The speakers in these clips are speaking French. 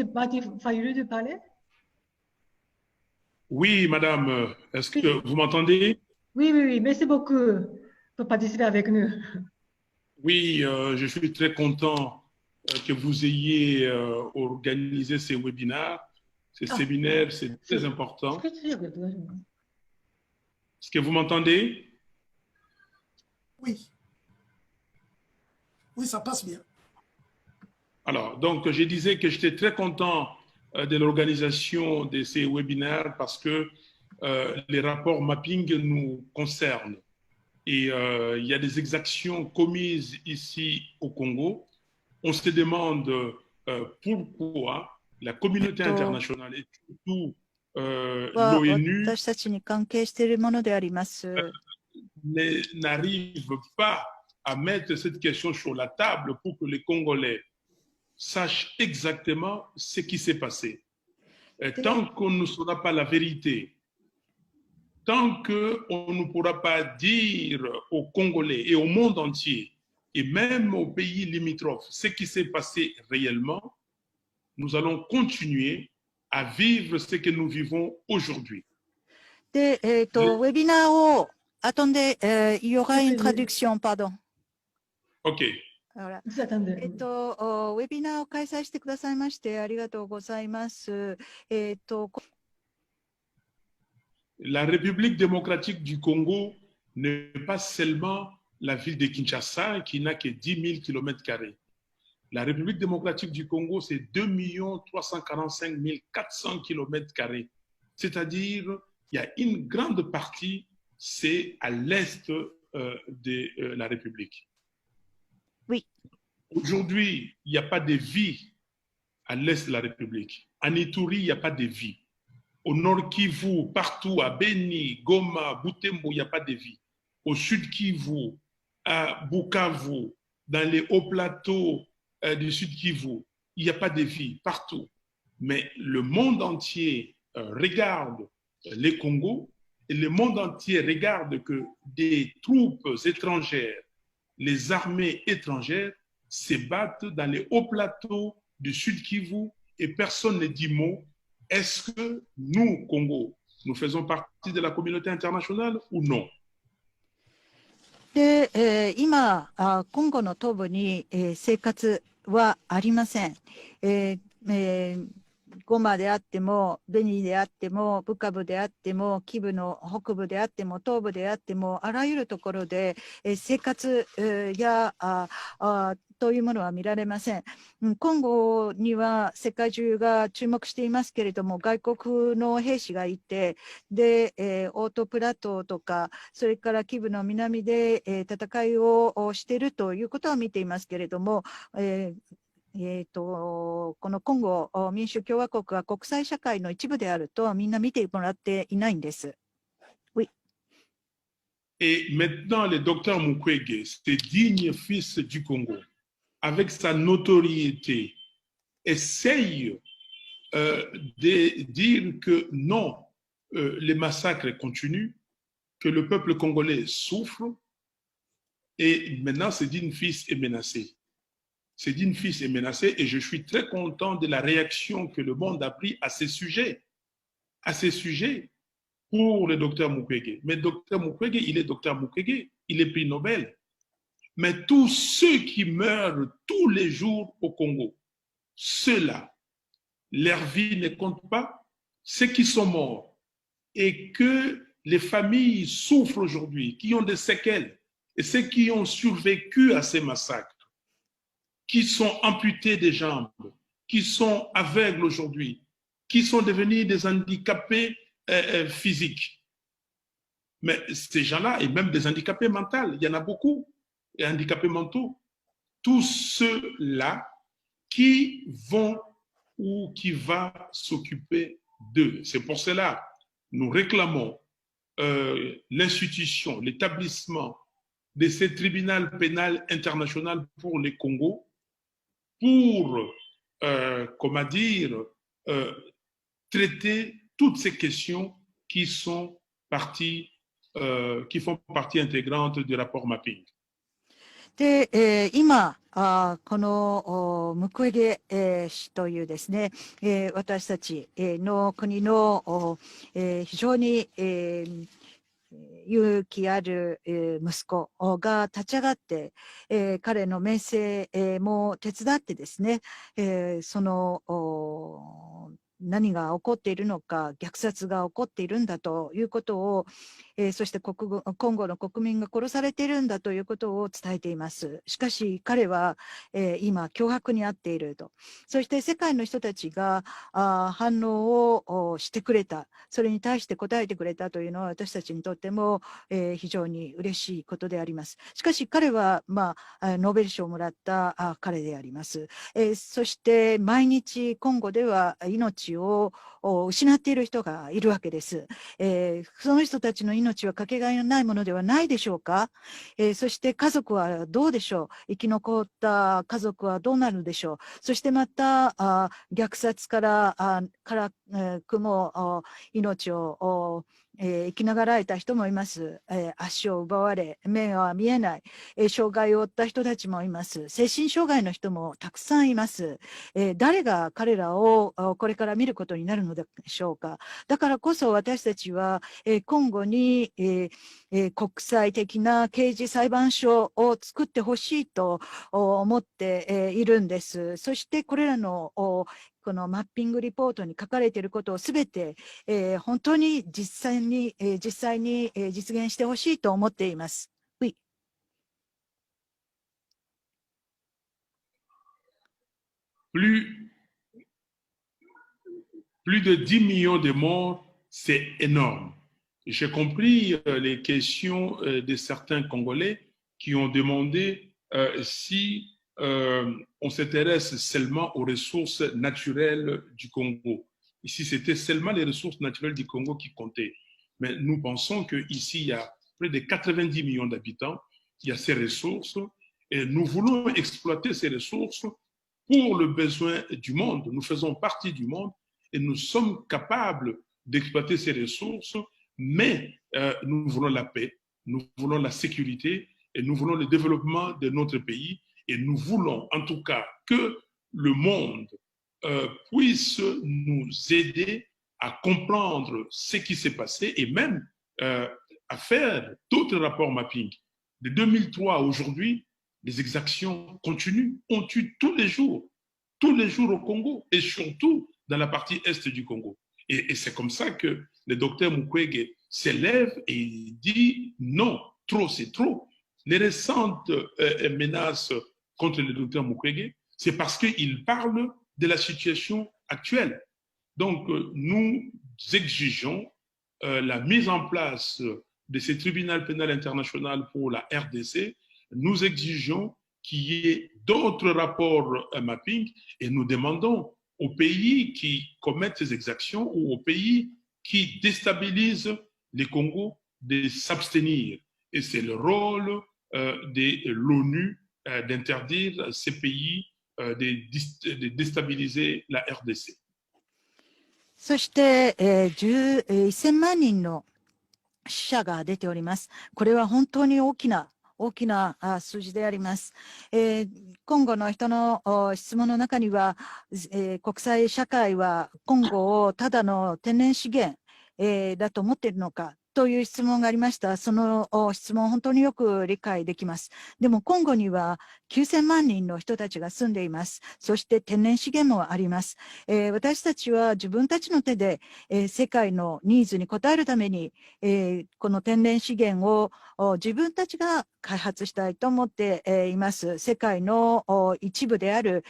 Mati Fayulu de parler? Oui, madame, est-ce que Oui, vous m'entendez? oui, oui, oui. Merci beaucoup pour participer avec nous. Oui, je suis très content que vous ayez organisé ces webinaires. Ces Ah, séminaires, c'est très c'est important. très bien. Est-ce que vous m'entendez? Oui, oui, ça passe bien. Alors, donc, je disais que j'étais très content de l'organisation de ces webinaires parce que les rapports mapping nous concernent. Et il y a des exactions commises ici au Congo. On se demande pourquoi la communauté と internationale et surtout は l'ONU 私たちに関係しているものであります。n'arrive pas à mettre cette question sur la table pour que les Congolais sachent exactement ce qui s'est passé. Tant qu'on ne saura pas la vérité, tant qu'on ne pourra pas dire aux Congolais et au monde entier, et même aux pays limitrophes, ce qui s'est passé réellement, nous allons continuer à vivre ce que nous vivons aujourd'hui. で、ウェビナーを、attendez, il y aura une traduction, pardon. OK. Voilà. Vous attendez. ウェビナーを開催してくださいましてありがとうございます。La République démocratique du Congo n'est pas seulement la ville de Kinshasa qui n'a que 10 000 km². La République démocratique du Congo, c'est 2 345 400 km². C'est-à-dire, il y a une grande partie, c'est à l'est de la République. Oui. Aujourd'hui, il n'y a pas de vie à l'est de la République. En Ituri, il n'y a pas de vie. Au nord Kivu, partout, à Beni, Goma, Butembo, il n'y a pas de vie. Au sud Kivu, à Bukavu, dans les hauts plateaux du sud Kivu, il n'y a pas de vie partout. Mais le monde entier regarde les Congos et le monde entier regarde que des troupes étrangères, les armées étrangères se battent dans les hauts plateaux du sud Kivu et personne ne dit mot. Est-ce que nous, Congo, nous faisons partie de la communauté internationale ou non? で、今コンゴの東部に、生活はありません。ゴマであっても、ベニであっても、ブカブであっても、キブの北部であっても、東部であっても、あらゆるところで、生活、やというものは見られません。コンゴには世界中が注目していますけれども、外国の兵士がいて、で、オートプラトーとか、それからキブの南で、戦いをしているということは見ていますけれども、このコンゴ民主共和国は国際社会の一部であるとはみんな見てもらっていないんです。Oui. Et maintenant, le docteur Mukwege, ce digne fils du Congo, avec sa notoriété, essaye de dire que non, les massacres continuent, que le peuple congolais souffre, et maintenant, ce digne fils est menacé. Ce digne fils est menacé, et je suis très content de la réaction que le monde a pris à ces sujets pour le docteur Mukwege. Mais docteur Mukwege, il est docteur Mukwege, il est prix Nobel. Mais tous ceux qui meurent tous les jours au Congo, ceux-là, leur vie ne compte pas, ceux qui sont morts et que les familles souffrent aujourd'hui, qui ont des séquelles, et ceux qui ont survécu à ces massacres, qui sont amputés des jambes, qui sont aveugles aujourd'hui, qui sont devenus des handicapés physiques. Mais ces gens-là, et même des handicapés mentaux, il y en a beaucoup, et handicapés mentaux, tous ceux-là qui vont ou qui va s'occuper d'eux. C'est pour cela nous réclamons l'institution, l'établissement de ce tribunal pénal international pour les Congo pour, comment dire, traiter toutes ces questions qui sont qui font partie intégrante du rapport mapping. で、今、このムクウェゲ、氏というですね、私たちの国の、非常に、勇気ある息子が立ち上がって、彼の名声も手伝ってですね、その何が起こっているのか、虐殺が起こっているんだということを、そしてコンゴの国民が殺されているんだということを伝えています。しかし彼は、今、脅迫に遭っていると。そして世界の人たちが反応をしてくれた。それに対して答えてくれたというのは私たちにとっても、非常に嬉しいことであります。しかし彼は、ノーベル賞をもらった彼であります。そして毎日コンゴでは命を失っている人がいるわけです。その人たちの命はかけがえのないものではないでしょうか。そして家族はどうでしょう。生き残った家族はどうなるでしょう。そしてまた虐殺から命を生きながらえた人もいます。足を奪われ、目は見えない、障害を負った人たちもいます。精神障害の人もたくさんいます。誰が彼らをこれから見ることになるのでしょうか。だからこそ私たちは、今後に、国際的な刑事裁判所を作ってほしいと思っているんです。そしてこれらのこのマッピングリポートに書かれていることをすべて、本当に実際に実現してほしいと思っています。Plus de 10 millions de morts, c'est énorme. J'ai compris les questions de certains Congolais qui ont demandé si on s'intéresse seulement aux ressources naturelles du Congo. Ici, c'était seulement les ressources naturelles du Congo qui comptaient. Mais nous pensons qu'ici, il y a près de 90 millions d'habitants, il y a ces ressources, et nous voulons exploiter ces ressources pour le besoin du monde. Nous faisons partie du monde et nous sommes capables d'exploiter ces ressources, mais nous voulons la paix, nous voulons la sécurité et nous voulons le développement de notre pays et nous voulons en tout cas que le monde puisse nous aider à comprendre ce qui s'est passé et même à faire d'autres rapports mapping. De 2003 à aujourd'hui, les exactions continuent. On tue tous les jours au Congo et surtout dans la partie est du Congo. Et c'est comme ça que le docteur Mukwege s'élève et dit non, trop c'est trop. Les récentes menaces contre le docteur Mukwege, c'est parce qu'il parle de la situation actuelle. Donc, nous exigeons la mise en place de ce tribunal pénal international pour la RDC. Nous exigeons qu'il y ait d'autres rapports mapping et nous demandons aux pays qui commettent ces exactions ou aux pays qui déstabilisent les Congos de s'abstenir. Et c'est le rôle de l'ONU d'interdire ces pays de déstabiliser la RDC. そして、1000万人の死者が出ております。これは本当に大きな数字であります。今後の人の質問の中には、国際社会は今後をただの天然資源、だと思っているのかという質問がありました。その質問、本当によく理解できます。でも、コンゴには9000万人の人たちが住んでいます。そして天然資源もあります。私たちは自分たちの手で、世界のニーズに応えるために、この天然資源を自分たちが開発したいと思っています。世界の一部である、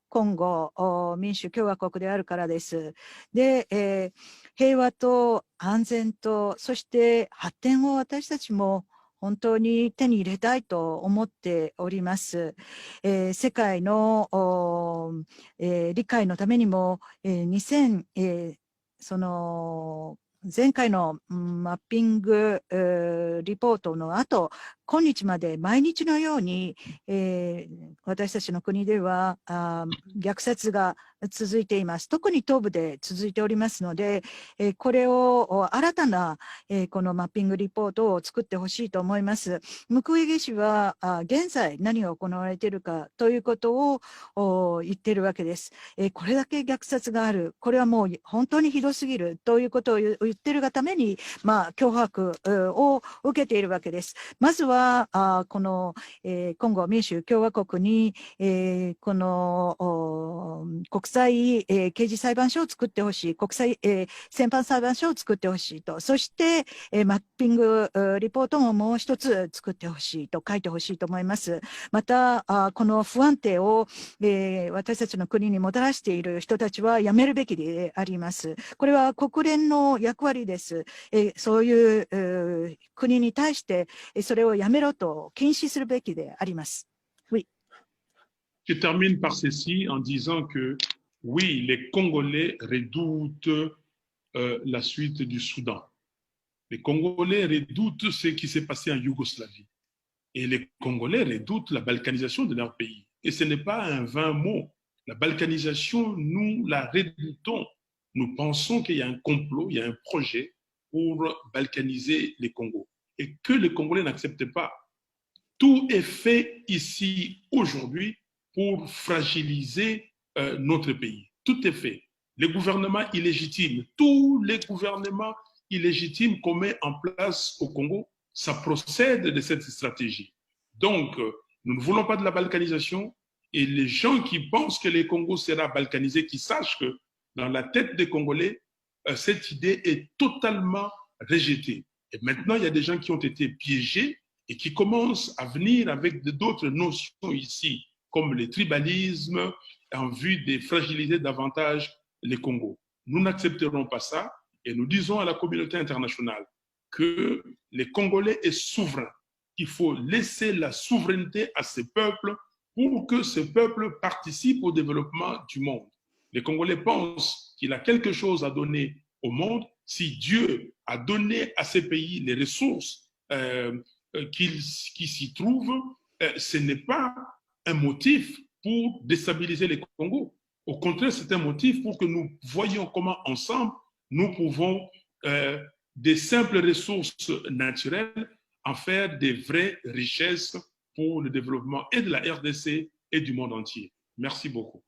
コンゴ民主共和国であるからです。で、平和と安全と、そして発展を私たちも本当に手に入れたいと思っております。世界の、理解のためにも、その前回のマッピングリポートの後、今日まで毎日のように、私たちの国では虐殺が続いています。特に東部で続いておりますので、これを新たな、このマッピングリポートを作ってほしいと思います。ムクウェゲ氏は現在何が行われているかということを言っているわけです。これだけ虐殺がある、これはもう本当にひどすぎるということを言っているがために、脅迫を受けているわけです。まずはこの、コンゴ民主共和国に、この国際、刑事裁判所を作ってほしい、国際、戦犯裁判所を作ってほしいと、そして、マッピングリポートももう一つ作ってほしいと書いてほしいと思います。またこの不安定を、私たちの国にもたらしている人たちはやめるべきであります。これは国連の役割です。そういう国に対してそれをやめろと禁止するべきであります。Oui. Je termine par ceci en disant que oui, les Congolais redoutent la suite du Soudan. Les Congolais redoutent ce qui s'est passé en Yougoslavie. Et les Congolais redoutent la balkanisation de leur pays. Et ce n'est pas un vain mot. La balkanisation, nous la redoutons. Nous pensons qu'il y a un complot, il y a un projet pour balkaniser les Congos. Et que les Congolais n'acceptent pas. Tout est fait ici aujourd'hui pour fragiliser notre pays. Tout est fait. Les gouvernements illégitimes, tous les gouvernements illégitimes qu'on met en place au Congo, ça procède de cette stratégie. Donc, nous ne voulons pas de la balkanisation et les gens qui pensent que le Congo sera balkanisé, qui sachent que dans la tête des Congolais, cette idée est totalement rejetée. Et maintenant, il y a des gens qui ont été piégés et qui commencent à venir avec d'autres notions ici, comme le tribalisme, en vue de fragiliser davantage les Congos. Nous n'accepterons pas ça et nous disons à la communauté internationale que les Congolais est souverain, qu'il faut laisser la souveraineté à ces peuples pour que ces peuples participent au développement du monde. Les Congolais pensent qu'il a quelque chose à donner au monde. Si Dieu a donné à ces pays les ressources qui s'y trouvent, ce n'est pas un motif pour déstabiliser les Congos. Au contraire, c'est un motif pour que nous voyions comment ensemble nous pouvons des simples ressources naturelles en faire des vraies richesses pour le développement et de la RDC et du monde entier. Merci beaucoup.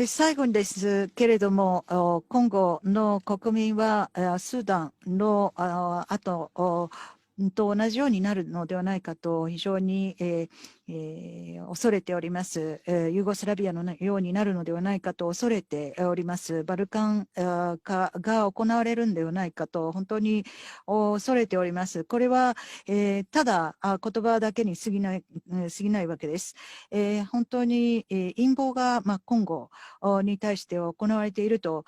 最後にですけれども、コンゴの国民はスーダンの後と同じようになるのではないかと非常に、恐れております。ユーゴスラビアのようになるのではないかと恐れております。バルカン化が行われるんではないかと本当に恐れております。これは、ただ言葉だけに過ぎないわけです。本当に、陰謀が、コンゴに対して行われていると、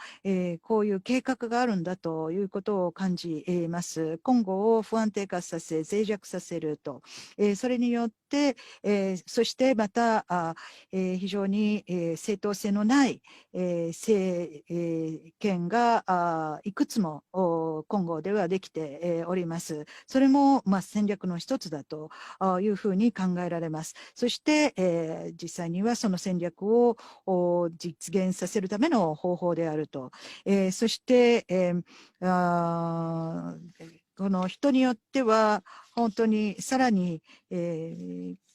こういう計画があるんだということを感じます。コンゴを不安定化させ、脆弱させると、それによって、そしてまた非常に正当性のない政権がいくつもコンゴではできております。それも戦略の一つだというふうに考えられます。そして実際にはその戦略を実現させるための方法であると。そしてこの人によっては本当にさらに、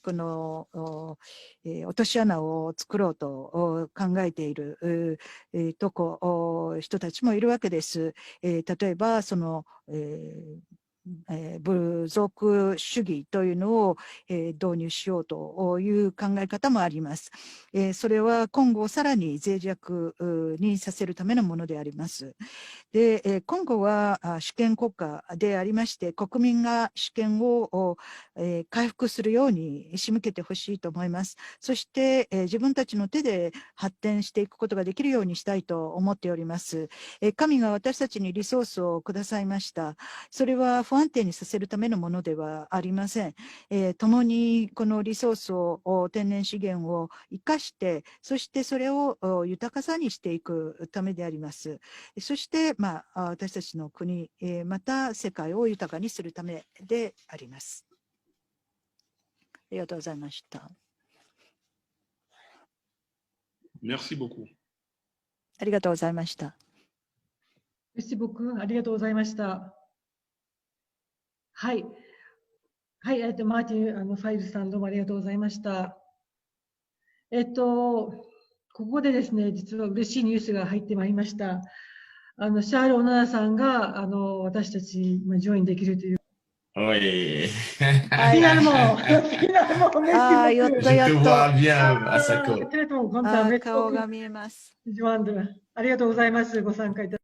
この落とし穴を作ろうと考えている人たちもいるわけです。例えばその、部族主義というのを、導入しようという考え方もあります。それは今後さらに脆弱にさせるためのものであります。で、コンゴは主権国家でありまして、国民が主権を回復するように仕向けてほしいと思います。そして、自分たちの手で発展していくことができるようにしたいと思っております。神が私たちにリソースをくださいました。それは不安定にさせるためのものではありません。共にこのリソースを、天然資源を生かして、そしてそれを豊かさにしていくためであります。そして、私たちの国、また世界を豊かにするためであります。りがとうございました。Merci beaucoup. ありがとうございました。merci beaucoup。ありがとうございました。はい。はい、マーティン、ファイルさんどうもありがとうございました。ここでですね、実は嬉しいニュースが入ってまいりました。シャール・オナナさんが、私たち、ジョインできるという。Oui. Finalement, finalement, merci やっ beaucoup. た Je や te っ vois た。 bien, Asako. Très bon, content. Merci 顔 beaucoup. が見えます。joindre. ありがとうございます。ご参加いただき